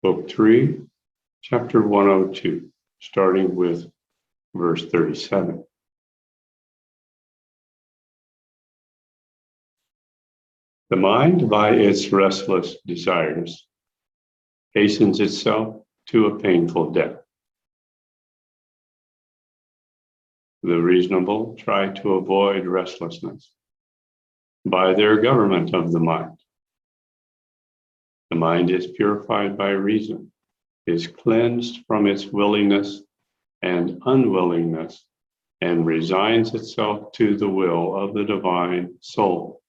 Book 3, Chapter 102, starting with verse 37. The mind, by its restless desires, hastens itself to a painful death. The reasonable try to avoid restlessness by their government of the mind. The mind is purified by reason, is cleansed from its willingness and unwillingness, and resigns itself to the will of the divine soul,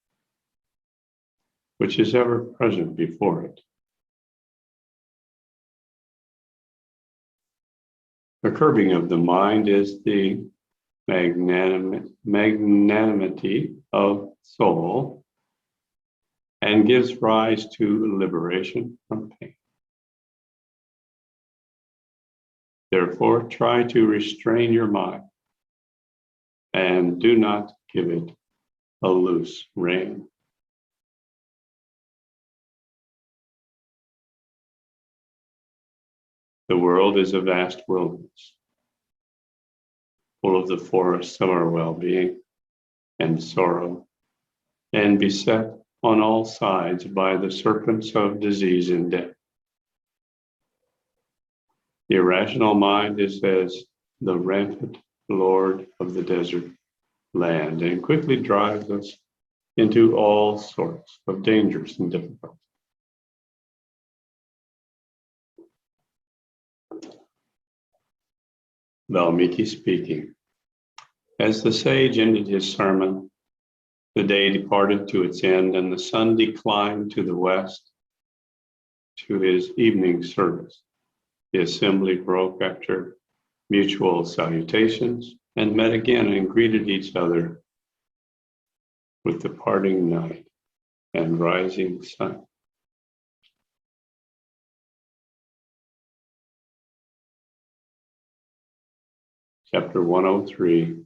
which is ever present before it. The curbing of the mind is the magnanimity of soul and gives rise to liberation from pain. Therefore, try to restrain your mind and do not give it a loose rein. The world is a vast wilderness, full of the forests of our well-being and sorrow, and beset on all sides by the serpents of disease and death. The irrational mind is as the rampant lord of the desert land and quickly drives us into all sorts of dangers and difficulties. Valmiki speaking. As the sage ended his sermon, the day departed to its end and the sun declined to the west to his evening service. The assembly broke after mutual salutations and met again and greeted each other with the parting night and rising sun. Chapter 103,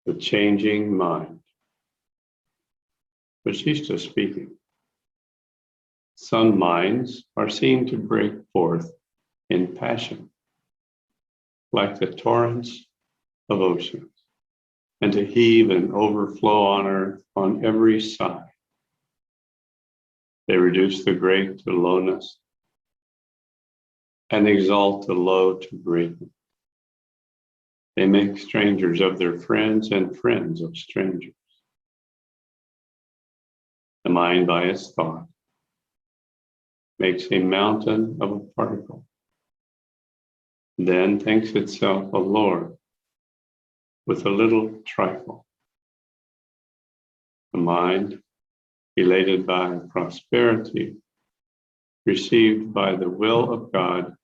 The Changing Mind. Vashishta speaking. Some minds are seen to break forth in passion, like the torrents of oceans, and to heave and overflow on earth on every side. They reduce the great to lowness and exalt the low to greatness. They make strangers of their friends and friends of strangers. The mind by its thought makes a mountain of a particle, then thinks itself a lord with a little trifle. The mind, elated by prosperity received by the will of God,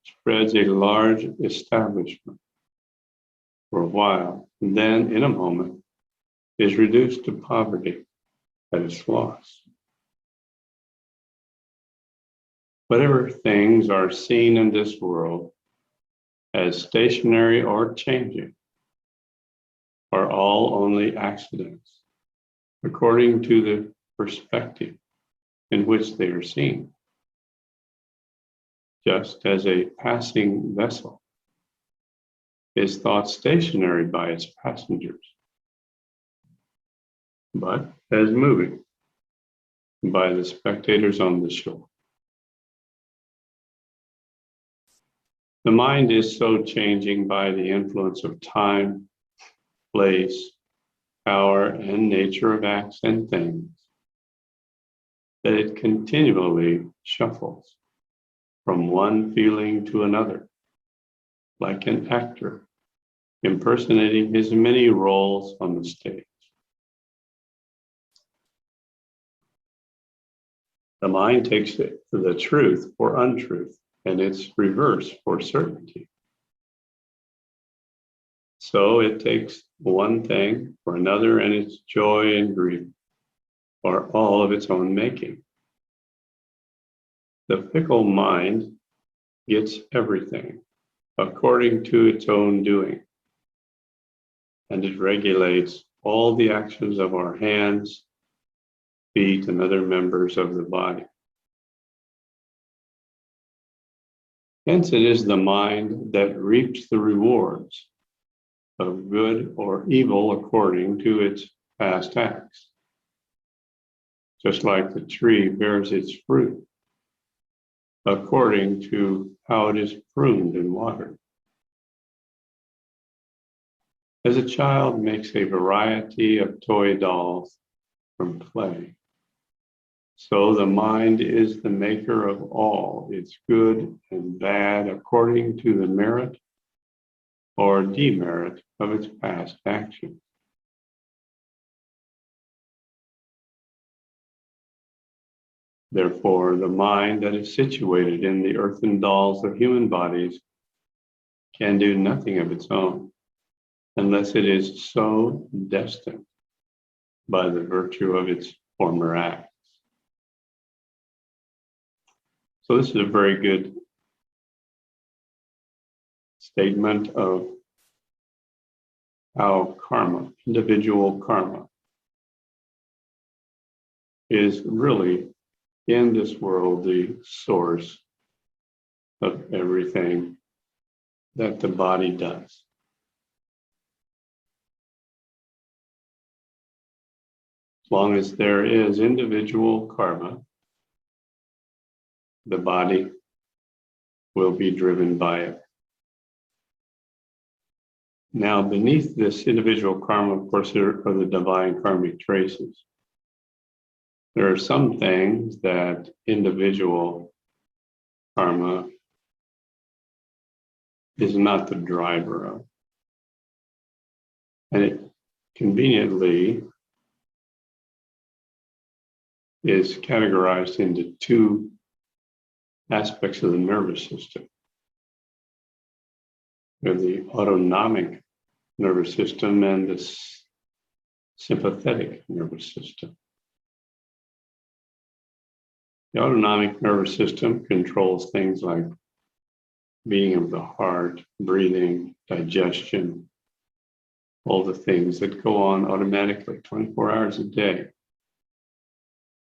spreads a large establishment for a while, and then in a moment is reduced to poverty at its loss. Whatever things are seen in this world as stationary or changing are all only accidents, according to the perspective in which they are seen. Just as a passing vessel is thought stationary by its passengers, but as moving by the spectators on the shore. The mind is so changing by the influence of time, place, power, and nature of acts and things that it continually shuffles from one feeling to another, like an actor impersonating his many roles on the stage. The mind takes the truth for untruth and its reverse for certainty. So it takes one thing for another, and its joy and grief are all of its own making. The fickle mind gets everything according to its own doing, and it regulates all the actions of our hands, feet, and other members of the body. Hence, it is the mind that reaps the rewards of good or evil according to its past acts. Just like the tree bears its fruit according to how it is pruned and watered. As a child makes a variety of toy dolls from clay, so the mind is the maker of all its good and bad according to the merit or demerit of its past action. Therefore, the mind that is situated in the earthen dolls of human bodies can do nothing of its own, unless it is so destined by the virtue of its former acts. So this is a very good statement of how karma, individual karma, is really in this world the source of everything that the body does. As long as there is individual karma, the body will be driven by it. Now, beneath this individual karma, of course, there are the divine karmic traces. There are some things that individual karma is not the driver of. And it conveniently is categorized into two aspects of the nervous system. We have the autonomic nervous system and the sympathetic nervous system. The autonomic nervous system controls things like beating of the heart, breathing, digestion, all the things that go on automatically 24 hours a day.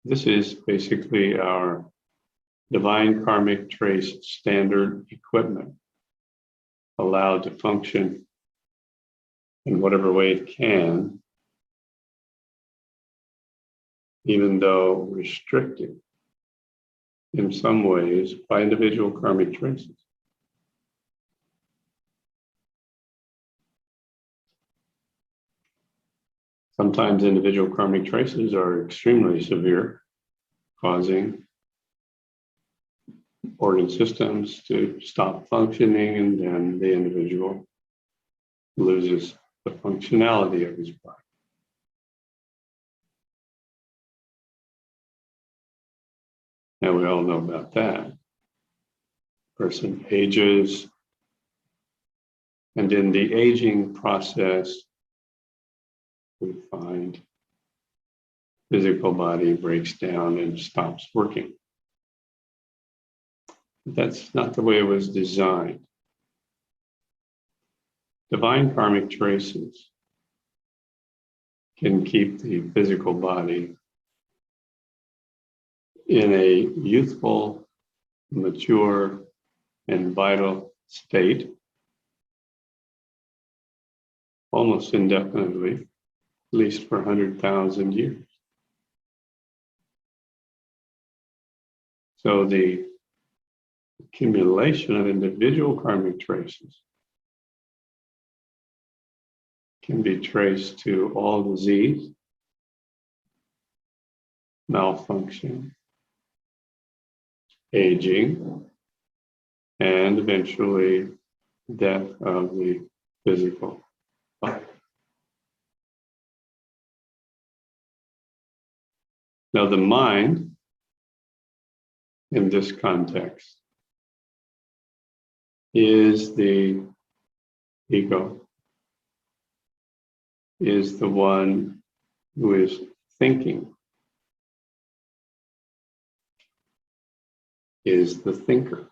This is basically our divine karmic trace standard equipment, allowed to function in whatever way it can, even though restricted in some ways by individual karmic traces. Sometimes individual karmic traces are extremely severe, causing organ systems to stop functioning, and then the individual loses the functionality of his body. Now we all know about that. Person ages, and in the aging process, we find physical body breaks down and stops working. That's not the way it was designed. Divine karmic traces can keep the physical body in a youthful, mature, and vital state almost indefinitely, at least for 100,000 years. So the accumulation of individual karmic traces can be traced to all disease, malfunction, aging, and eventually death of the physical body. Now, the mind, in this context, is the ego, is the one who is thinking, is the thinker.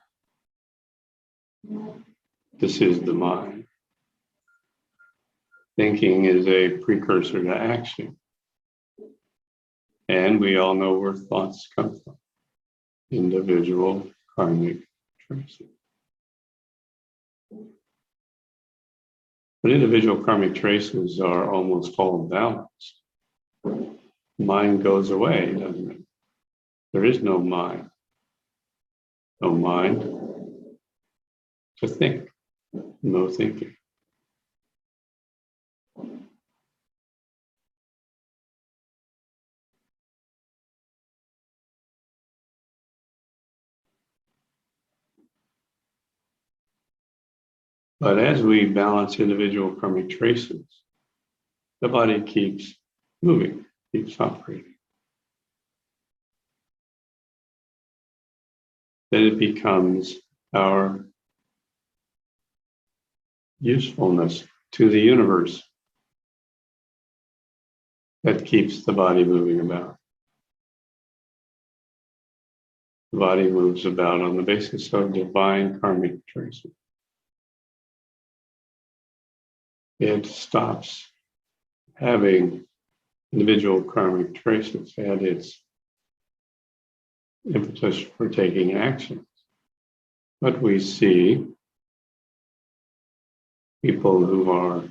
This is the mind. Thinking is a precursor to action. And we all know where thoughts come from. Individual karmic traces. But individual karmic traces are almost all balanced. Mind goes away, doesn't it? There is no mind. No mind to think. No thinking. But as we balance individual karmic traces, the body keeps moving, keeps operating. Then it becomes our usefulness to the universe that keeps the body moving about. The body moves about on the basis of divine karmic traces. It stops having individual karmic traces and its impetus for taking actions. But we see people who are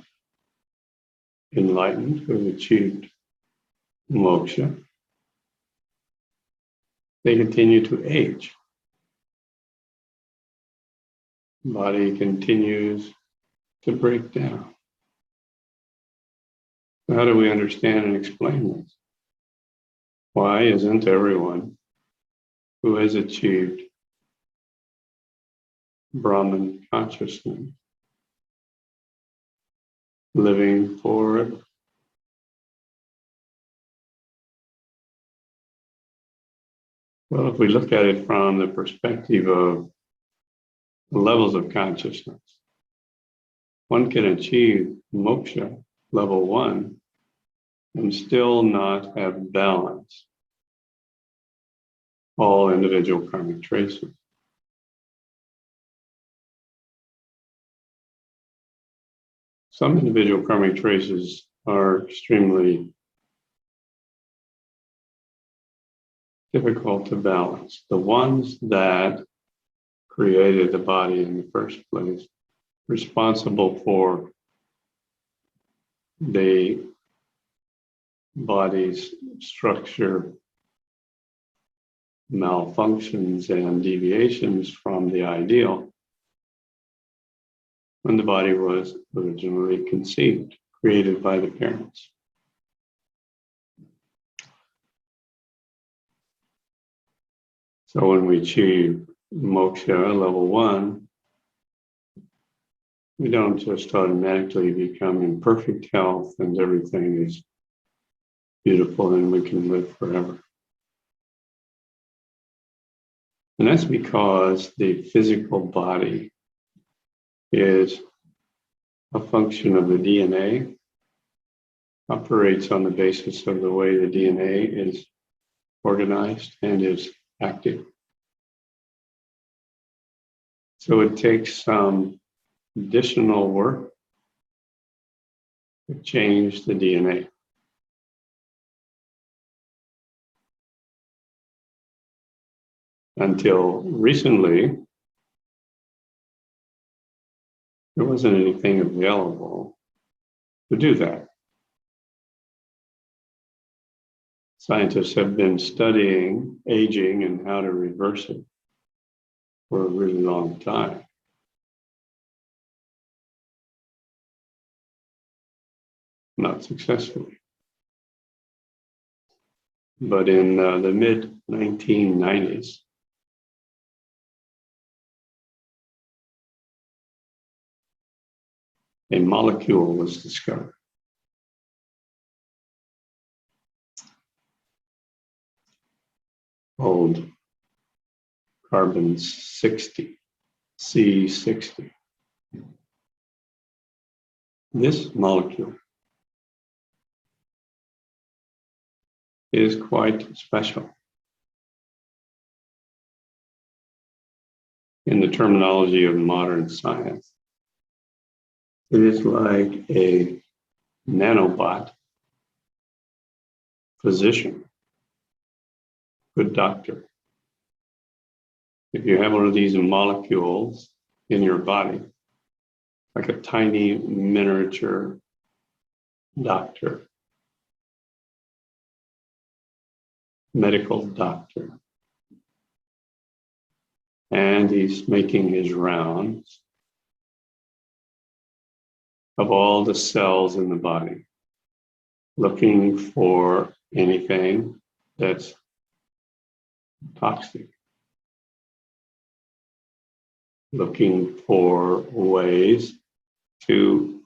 enlightened, who have achieved moksha, they continue to age. The body continues to break down. How do we understand and explain this? Why isn't everyone who has achieved Brahman consciousness living forever? Well, if we look at it from the perspective of levels of consciousness, one can achieve moksha level 1 and still not have balance all individual karmic traces. Some individual karmic traces are extremely difficult to balance. The ones that created the body in the first place, responsible for the body's structure malfunctions and deviations from the ideal when the body was originally conceived, created by the parents. So when we achieve moksha level 1, we don't just automatically become in perfect health and everything is beautiful and we can live forever. And that's because the physical body is a function of the DNA, operates on the basis of the way the DNA is organized and is active. So it takes some additional work to change the DNA. Until recently, there wasn't anything available to do that. Scientists have been studying aging and how to reverse it for a really long time. Not successfully. But in the mid-1990s, a molecule was discovered. Called carbon-60, C60. This molecule is quite special. In the terminology of modern science, it is like a nanobot physician, good doctor. If you have one of these molecules in your body, like a tiny miniature doctor, medical doctor. And he's making his rounds of all the cells in the body, looking for anything that's toxic, looking for ways to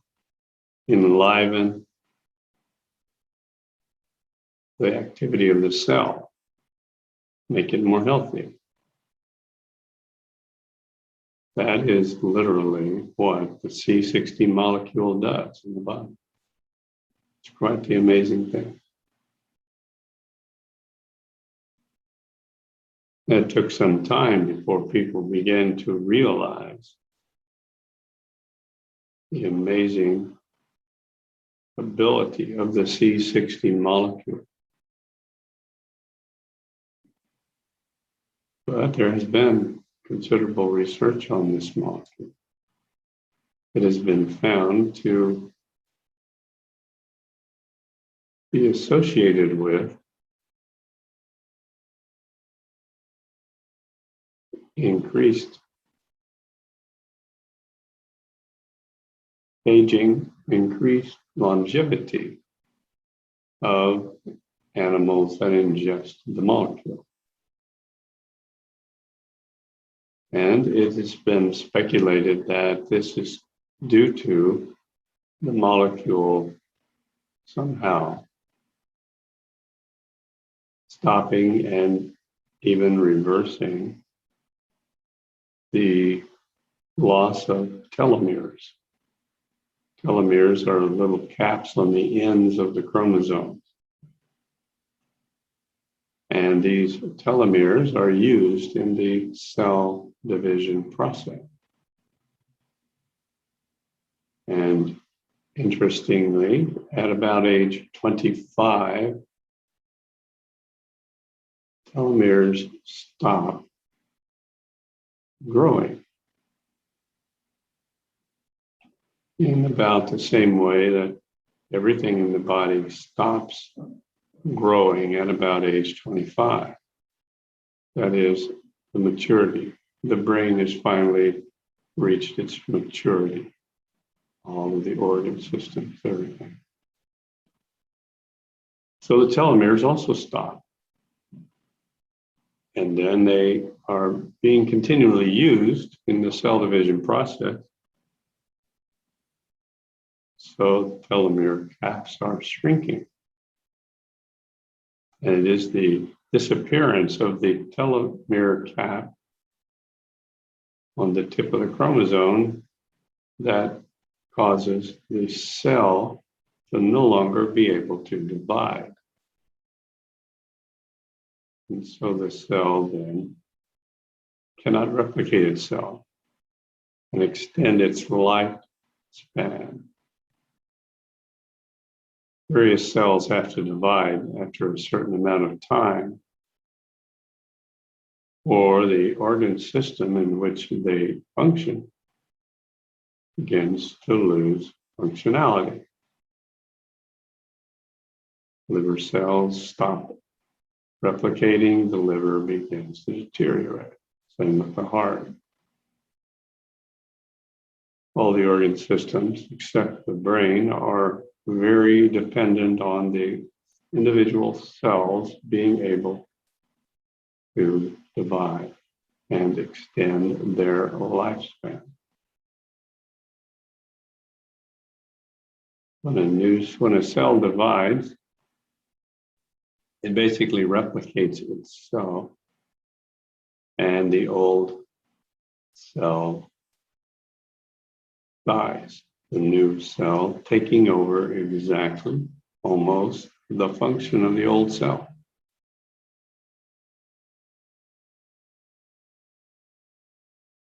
enliven the activity of the cell, make it more healthy. That is literally what the C60 molecule does in the body. It's quite the amazing thing. It took some time before people began to realize the amazing ability of the C60 molecule. But there has been considerable research on this molecule. It has been found to be associated with increased aging, increased longevity of animals that ingest the molecule. And it has been speculated that this is due to the molecule somehow stopping and even reversing the loss of telomeres. Telomeres are little caps on the ends of the chromosomes. And these telomeres are used in the cell division process. And interestingly, at about age 25, telomeres stop growing in about the same way that everything in the body stops growing at about age 25. That is the maturity. The brain has finally reached its maturity. All of the organ systems, everything. So the telomeres also stop. And then they are being continually used in the cell division process. So the telomere caps are shrinking. And it is the disappearance of the telomere cap on the tip of the chromosome that causes the cell to no longer be able to divide. And so the cell then cannot replicate itself and extend its lifespan. Various cells have to divide after a certain amount of time, or the organ system in which they function begins to lose functionality. Liver cells stop replicating, the liver begins to deteriorate. Same with the heart. All the organ systems, except the brain, are very dependent on the individual cells being able to divide and extend their lifespan. When a cell divides, it basically replicates itself, and the old cell dies. The new cell taking over exactly, almost, the function of the old cell.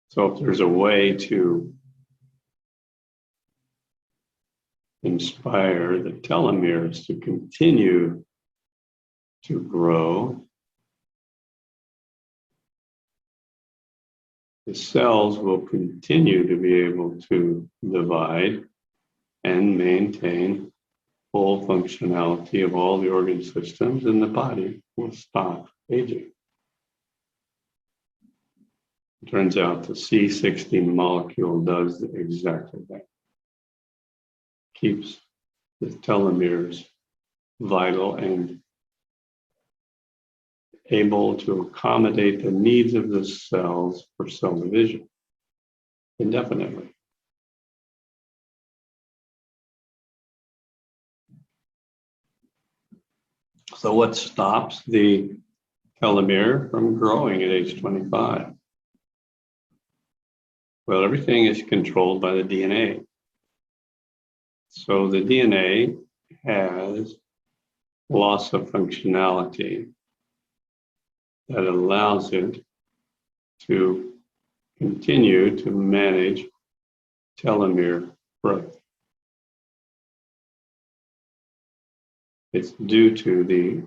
So if there's a way to inspire the telomeres to continue to grow, the cells will continue to be able to divide and maintain full functionality of all the organ systems, and the body will stop aging. It turns out the C60 molecule does exactly that. Keeps the telomeres vital and able to accommodate the needs of the cells for cell division indefinitely. So what stops the telomere from growing at age 25? Well, everything is controlled by the DNA. So the DNA has loss of functionality that allows it to continue to manage telomere growth. It's due to the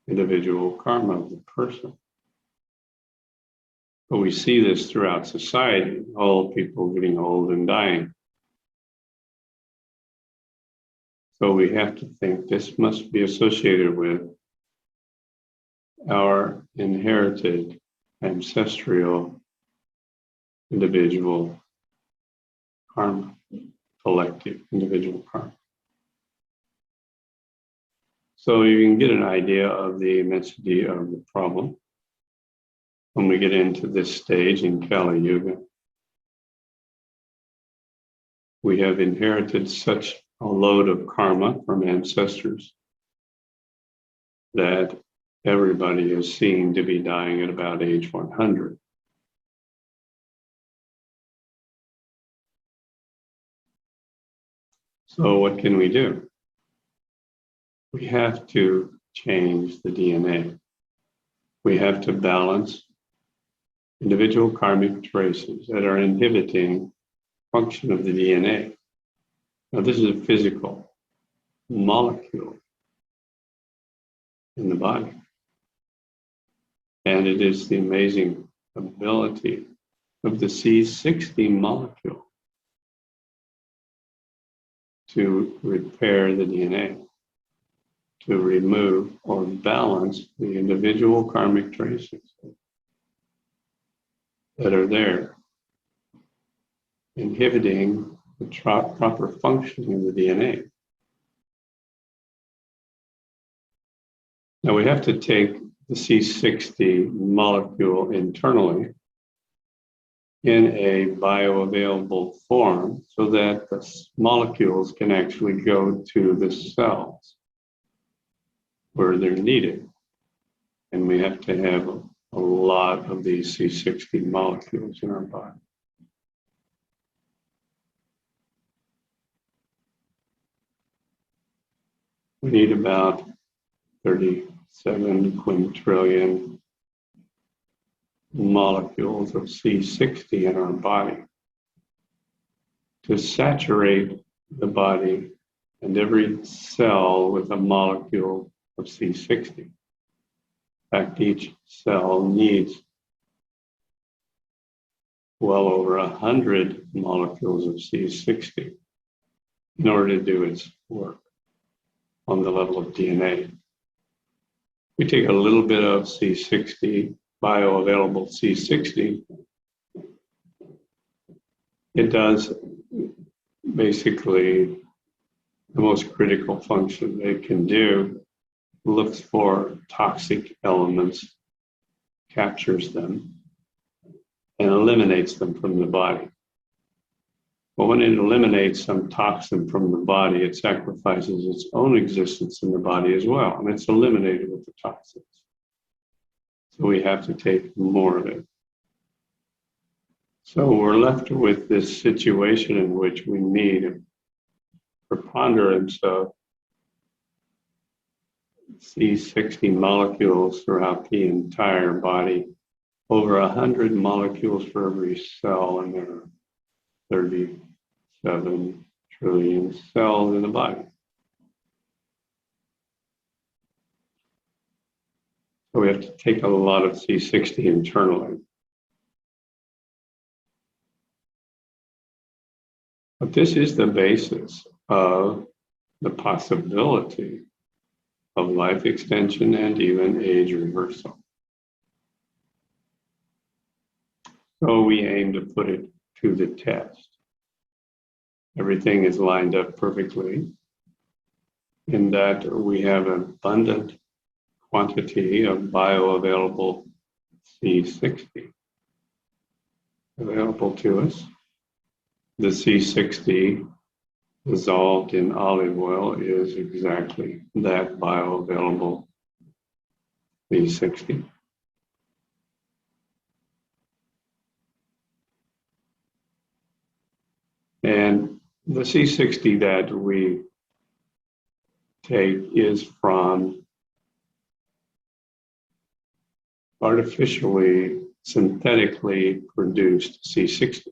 individual karma of the person. But we see this throughout society, all people getting old and dying. So we have to think this must be associated with our inherited ancestral individual karma, collective individual karma. So you can get an idea of the immensity of the problem when we get into this stage in Kali Yuga. We have inherited such a load of karma from ancestors that everybody is seen to be dying at about age 100. So what can we do? We have to change the DNA. We have to balance individual karmic traces that are inhibiting function of the DNA. Now, this is a physical molecule in the body. And it is the amazing ability of the C60 molecule to repair the DNA, to remove or balance the individual karmic traces that are there, inhibiting the proper functioning of the DNA. Now we have to take the C60 molecule internally in a bioavailable form so that the molecules can actually go to the cells where they're needed. And we have to have a lot of these C60 molecules in our body. We need about 37 quintillion molecules of C60 in our body to saturate the body and every cell with a molecule of C60. In fact, each cell needs well over 100 molecules of C60 in order to do its work on the level of DNA. We take a little bit of C60, bioavailable C60. It does basically the most critical function it can do, looks for toxic elements, captures them, and eliminates them from the body. But when it eliminates some toxin from the body, it sacrifices its own existence in the body as well, and it's eliminated with the toxins. So we have to take more of it. So we're left with this situation in which we need a preponderance of C60 molecules throughout the entire body, over 100 molecules for every cell, and there are 37 trillion cells in the body. So we have to take a lot of C60 internally. But this is the basis of the possibility of life extension and even age reversal. So we aim to put it to the test. Everything is lined up perfectly in that we have an abundant quantity of bioavailable C60 available to us. The C60 dissolved in olive oil is exactly that bioavailable C60. And the C60 that we take is from artificially, synthetically produced C60.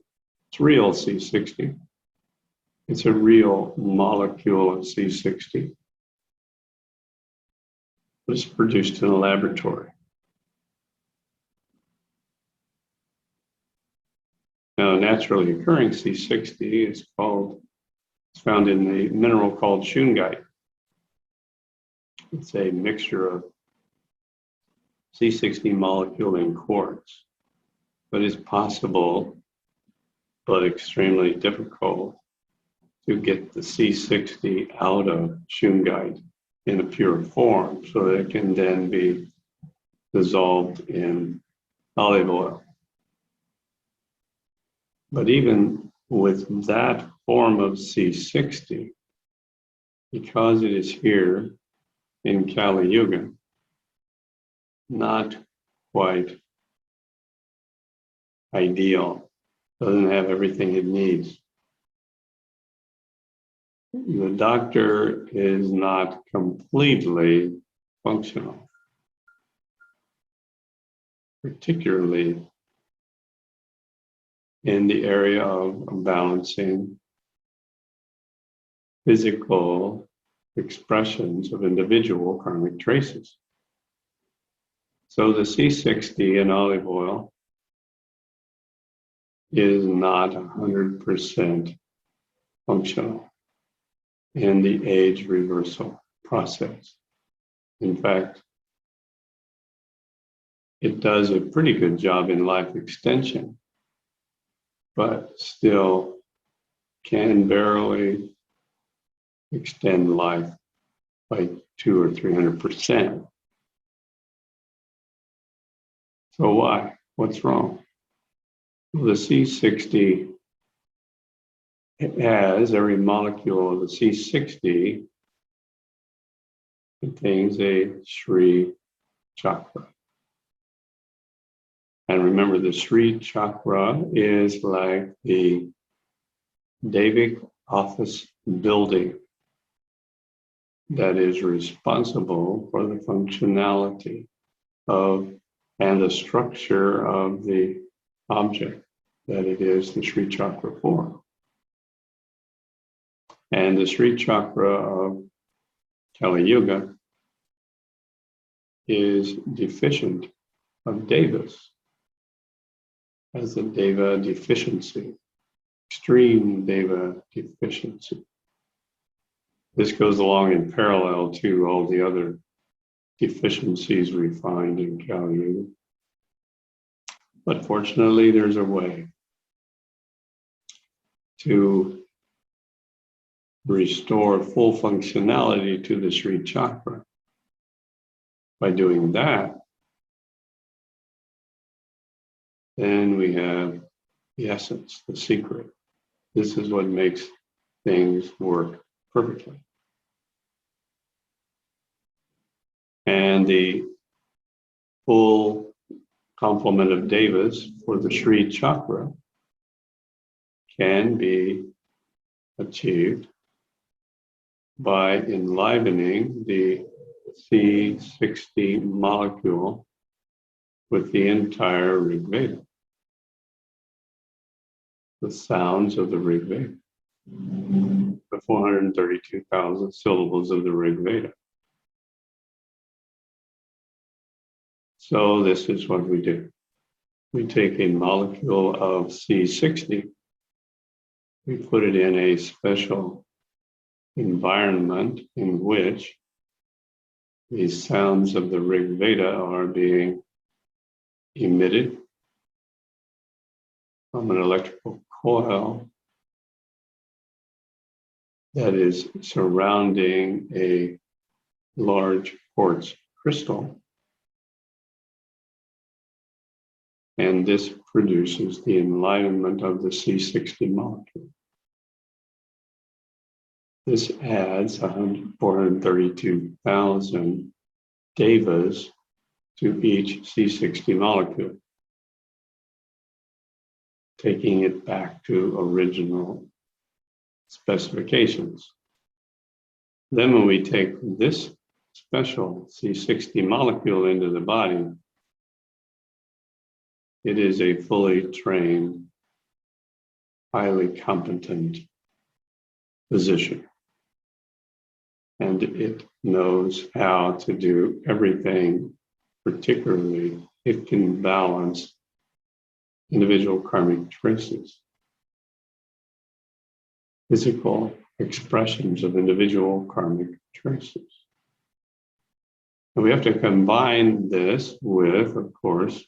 It's real C60. It's a real molecule of C60. It's produced in a laboratory. Now, naturally occurring C60 is found in the mineral called shungite. It's a mixture of C60 molecule and quartz, but it's possible, but extremely difficult, to get the C60 out of shungite in a pure form so that it can then be dissolved in olive oil. But even with that form of C60, because it is here in Kali Yuga, not quite ideal, doesn't have everything it needs. The doctor is not completely functional, particularly in the area of balancing physical expressions of individual karmic traces. So the C60 in olive oil is not 100% functional in the age reversal process. In fact, it does a pretty good job in life extension, but still can barely extend life by 200 or 300%. So why? What's wrong? Well, the C60 has every molecule of the C60 contains a Sri chakra. And remember, the Sri chakra is like the Devic office building that is responsible for the functionality of and the structure of the object that it is the Sri chakra for. And the Sri chakra of Kali Yuga is deficient of devas, has a deva deficiency, extreme deva deficiency. This goes along in parallel to all the other deficiencies we find in Kali Yuga. But fortunately, there's a way to restore full functionality to the Sri chakra. By doing that, then we have the essence, the secret. This is what makes things work perfectly. And the full complement of devas for the Sri chakra can be achieved by enlivening the C60 molecule with the entire Rig Veda, the sounds of the Rig Veda, the 432,000 syllables of the Rig Veda. So this is what we do. We take a molecule of C60 we put it in a special environment in which these sounds of the Rig Veda are being emitted from an electrical coil that is surrounding a large quartz crystal. And this produces the enlightenment of the C60 molecule. This adds 432,000 devas to each C60 molecule, taking it back to original specifications. Then when we take this special C60 molecule into the body, it is a fully trained, highly competent physician. And it knows how to do everything, particularly it can balance individual karmic traces, physical expressions of individual karmic traces. And we have to combine this with, of course,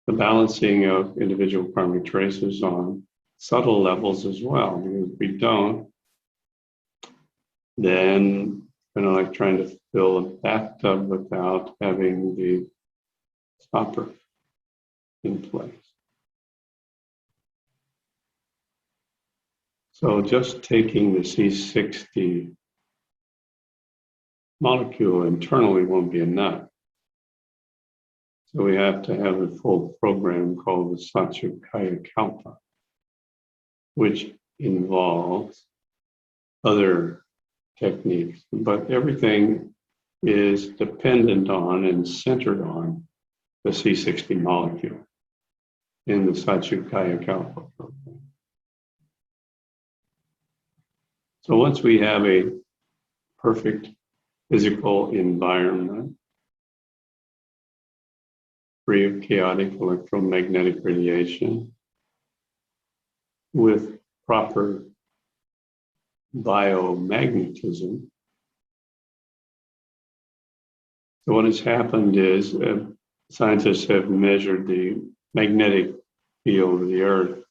the balancing of individual karmic traces on subtle levels as well. Because if we don't, then kind of like trying to fill a bathtub without having the stopper in place. So just taking the C60 molecule internally won't be enough. So we have to have a full program called the Satyakaya Kalpa, which involves other techniques, but everything is dependent on and centered on the C60 molecule in the Satyakaya Kalpa program. So once we have a perfect physical environment, free of chaotic electromagnetic radiation, with proper biomagnetism. So what has happened is scientists have measured the magnetic field of the Earth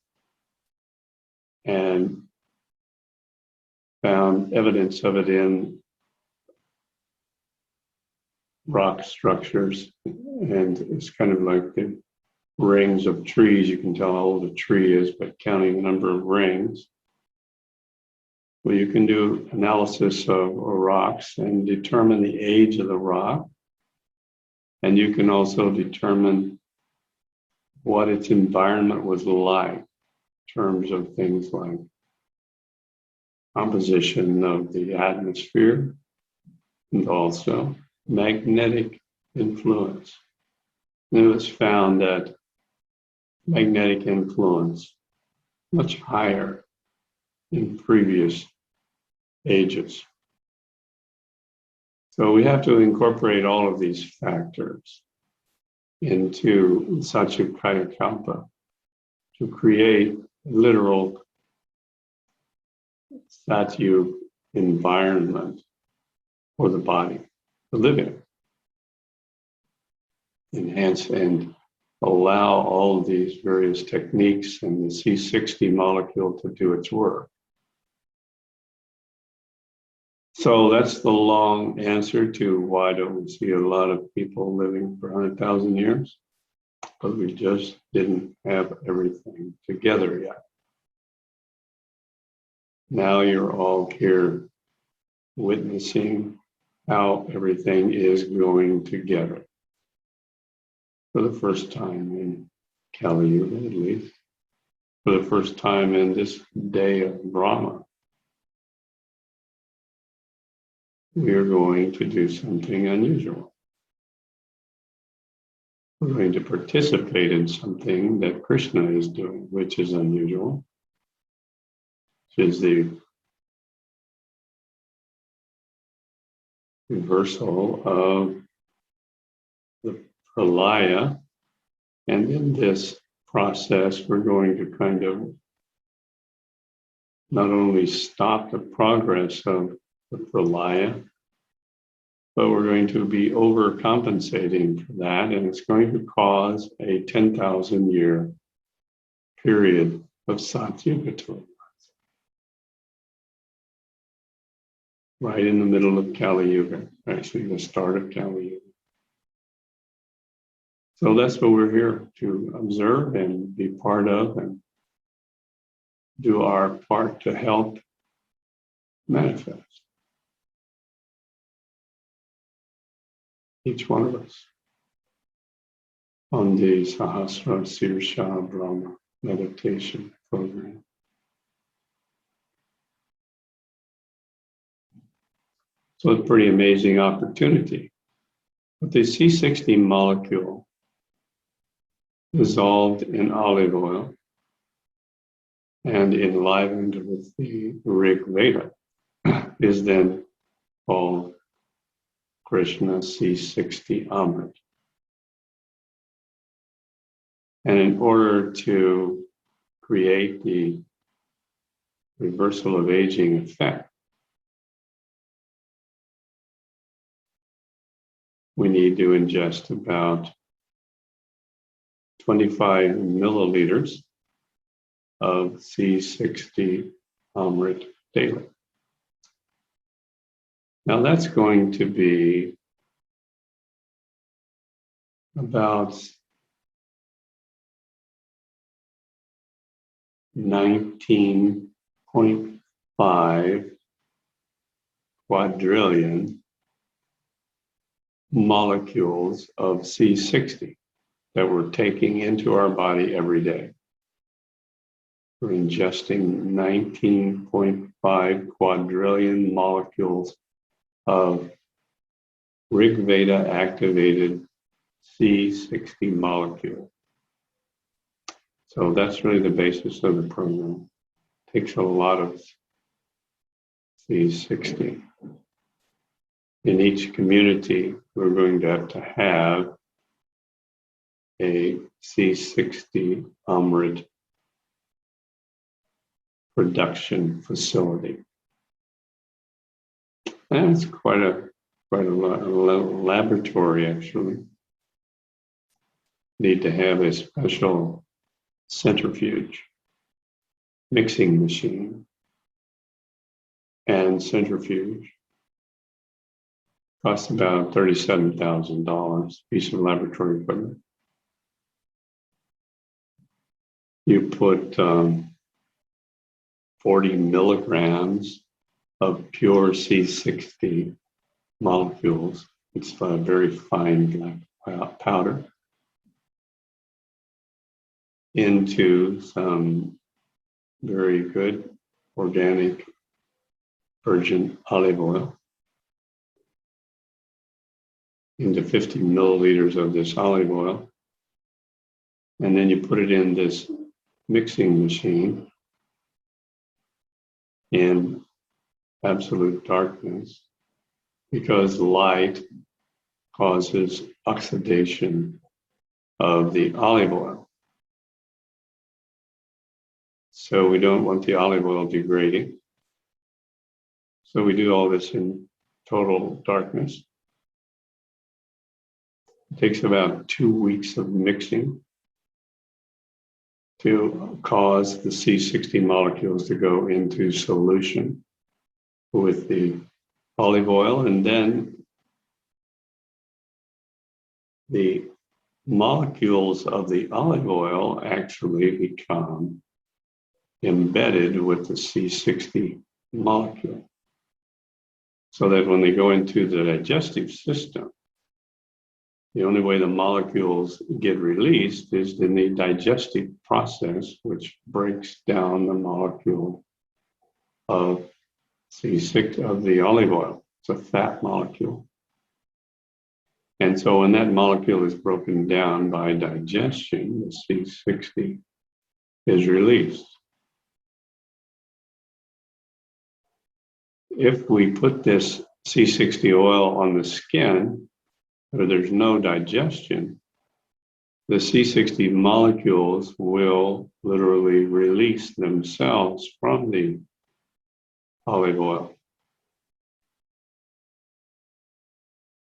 and found evidence of it in rock structures. And it's kind of like the rings of trees. You can tell how old a tree is by counting the number of rings. Well, you can do analysis of rocks and determine the age of the rock. And you can also determine what its environment was like in terms of things like composition of the atmosphere and also magnetic influence. And it was found that magnetic influence much higher in previous ages. So we have to incorporate all of these factors into Satyakaya Kalpa to create literal Satyu environment for the body to live in. Enhance and allow all of these various techniques and the C60 molecule to do its work. So that's the long answer to why don't we see a lot of people living for 100,000 years? But we just didn't have everything together yet. Now you're all here witnessing how everything is going together. For the first time in Kali Yuga, at least. For the first time in this day of Brahma. We are going to do something unusual. We're going to participate in something that Krishna is doing, which is unusual, which is the reversal of the pralaya. And in this process, we're going to kind of not only stop the progress of the pralaya, but we're going to be overcompensating for that, and it's going to cause a 10,000 year period of Satyuga turbulence. Right in the middle of Kali Yuga, actually the start of Kali Yuga. So that's what we're here to observe and be part of and do our part to help manifest. Each one of us on the Sahasra Sirsha Brahma meditation program. So it's a pretty amazing opportunity. But the C60 molecule dissolved in olive oil and enlivened with the Rig Veda is then called Krishna C60 Amrit. And in order to create the reversal of aging effect, we need to ingest about 25 milliliters of C60 Amrit daily. Now that's going to be about 19.5 quadrillion molecules of C60 that we're taking into our body every day. We're ingesting 19.5 quadrillion molecules of Rig Veda activated C60 molecule. So that's really the basis of the program. It takes a lot of C60. In each community, we're going to have a C60 Amrit production facility. And it's quite a laboratory, actually. Need to have a special centrifuge, mixing machine, and centrifuge. Costs about $37,000, piece of laboratory equipment. You put 40 milligrams of pure C60 molecules. It's a very fine black powder into some very good organic virgin olive oil, into 50 milliliters of this olive oil, and then you put it in this mixing machine in absolute darkness, because light causes oxidation of the olive oil. So we don't want the olive oil degrading. So we do all this in total darkness. It takes about 2 weeks of mixing to cause the C60 molecules to go into solution with the olive oil, and then the molecules of the olive oil actually become embedded with the C60 molecule, so that when they go into the digestive system, the only way the molecules get released is in the digestive process, which breaks down the molecule of C6 of the olive oil. It's a fat molecule. And so when that molecule is broken down by digestion, the C60 is released. If we put this C60 oil on the skin, where there's no digestion, the C60 molecules will literally release themselves from the olive oil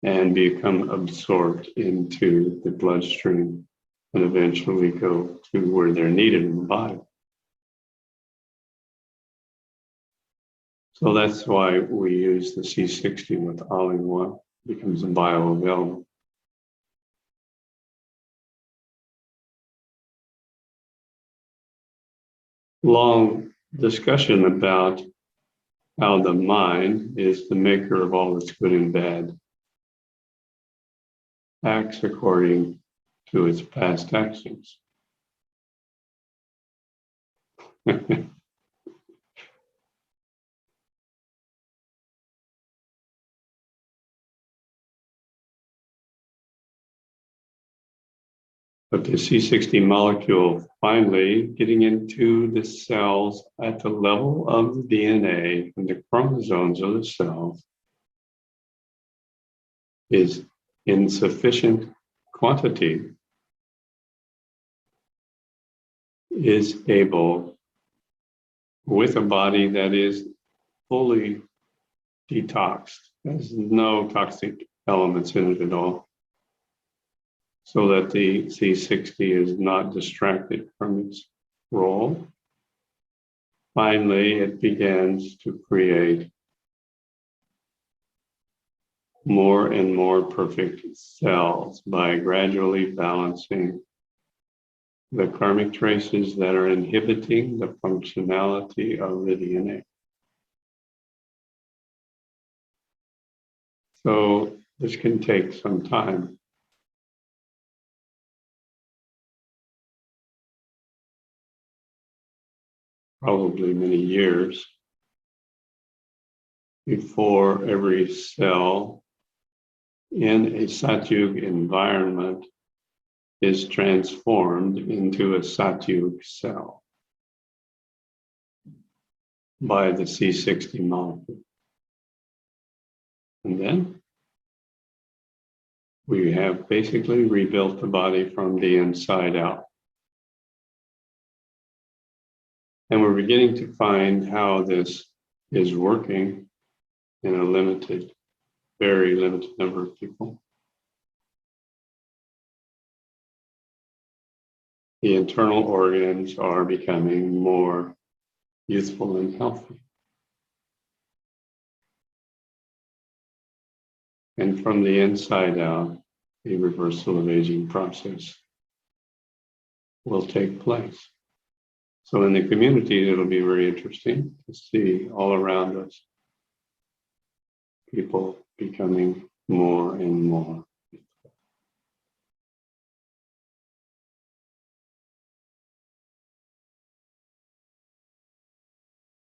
and become absorbed into the bloodstream and eventually go to where they're needed in the body. So that's why we use the C60 with olive oil. It becomes bioavailable. Long discussion about how the mind is the maker of all its good and bad acts according to its past actions. But the C60 molecule finally getting into the cells at the level of the DNA and the chromosomes of the cells is in sufficient quantity, is able, with a body that is fully detoxed, there's no toxic elements in it at all, so that the C60 is not distracted from its role. Finally, it begins to create more and more perfect cells by gradually balancing the karmic traces that are inhibiting the functionality of the DNA. So this can take some time. Probably many years before every cell in a Satyug environment is transformed into a Satyug cell by the C60 molecule. And then we have basically rebuilt the body from the inside out. And we're beginning to find how this is working in a limited, very limited number of people. The internal organs are becoming more youthful and healthy. And from the inside out, the reversal of aging process will take place. So in the community, it'll be very interesting to see all around us people becoming more and more